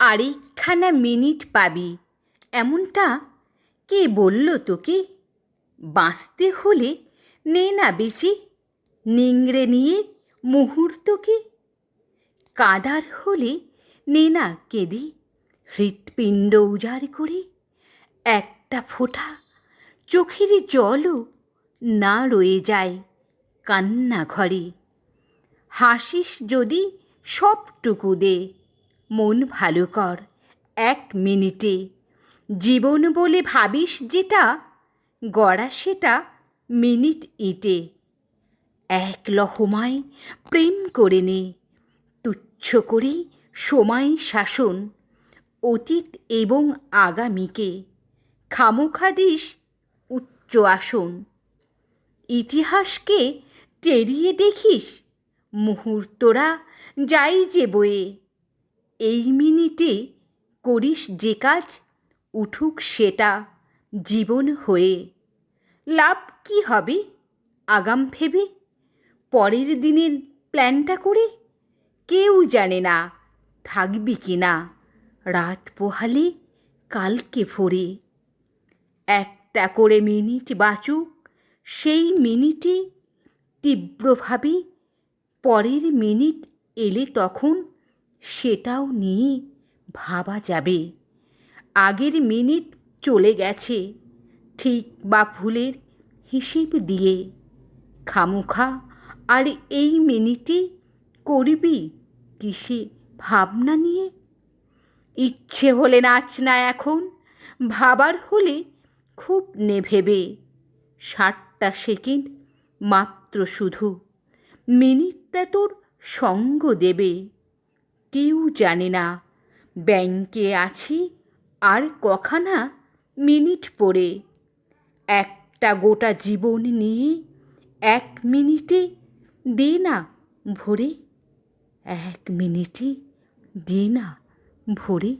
আরেকখানা minute পাবি, এমনটা কে বলল তোকে? বাঁচতে হলে নে না বেঁচে, নিংড়ে নিয়ে মুহূর্তকে। কাঁদার হলে নে না কেঁদে, হৃৎপিণ্ড উজাড় করে। একটা ফোঁটা চোখের জলও না রয়ে যায় কান্না ঘরে। হাসিস যদি সবটুকু দে, মন ভালো কর 1 মিনিটে। জীবন বলে ভাবিস যেটা, গড়া সেটা মিনিট ইটে। এক লহমায় প্রেম করে নে, তুচ্ছ করে সময় শাসন। অতীত এবং আগামীকে খামোখা দিস উচ্চ আসন। ইতিহাসকে টেরিয়ে দেখিস মুহূর্তরা যাই যে বয়ে। এই মিনিটে করিস যে কাজ, উঠুক সেটা জীবন হয়ে। লাভ কি হবে আগাম ভেবে, পরের দিনের প্ল্যানটা করে? কেউ জানে না থাকবি কি না রাত পোহালে কালকে ভোরে। একটা করে মিনিট বাঁচুক, সেই মিনিটে তীব্রভাবে পরের মিনিট এলে তখন সেটাও নিয়ে ভাবা যাবে। আগের মিনিট চলে গেছে ঠিক বা ভুলের হিসেব দিয়ে। খামোখা আর এই মিনিটে করবি কিসে ভাবনা নিয়ে? ইচ্ছে হলে নাচ না এখন, ভাবার হলে খুব নে ভেবে। 60টা সেকেন্ড মাত্র শুধু, মিনিটটা তোর সঙ্গ দেবে। কেউ জানে না ব্যাংকে আছি আর কখানা মিনিট পড়ে। একটা গোটা জীবন নিয়ে 1 মিনিটে দে না ভরে। 1 মিনিটে দে না ভরে।